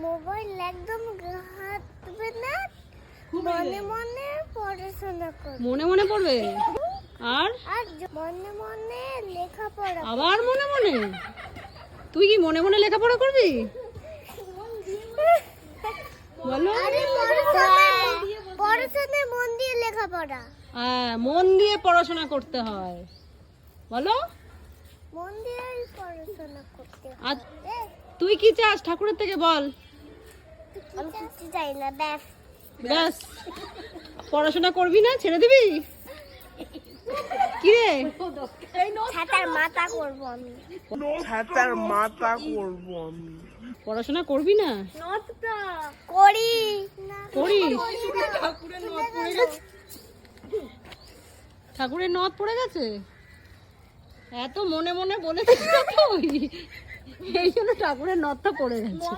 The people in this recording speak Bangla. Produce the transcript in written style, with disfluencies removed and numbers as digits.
মোবাইল একদম হাতবে না, মনে মনে পড়াশোনা করবে। মনে মনে পড়বে আর আর মনে মনে লেখাপড়া। আবার মনে মনে? তুই কি মনে মনে লেখাপড়া করবি? বলো। পড়াশোনায় মন দিয়ে লেখাপড়া। হ্যাঁ, মন দিয়ে পড়াশোনা করতে হয়। বলো। মন দিয়ে পড়াশোনা করতে হয়। আর তুই কি চাস ঠাকুরের থেকে বল? আমি কিছু চাই না, ব্যাস। ব্যাস, পড়াশোনা করবি না, ছেড়ে দিবি? কি রে? ছাতার মাথা করবো আমি। ছাতার মাথা করব আমি। পড়াশোনা করবি না? করি। করিস? ঠাকুরের নথ পড়ে গেছে? এত মনে মনে বলেছিস তো তুই, এই জন্য ঠাকুরের নথটা পড়ে গেছে।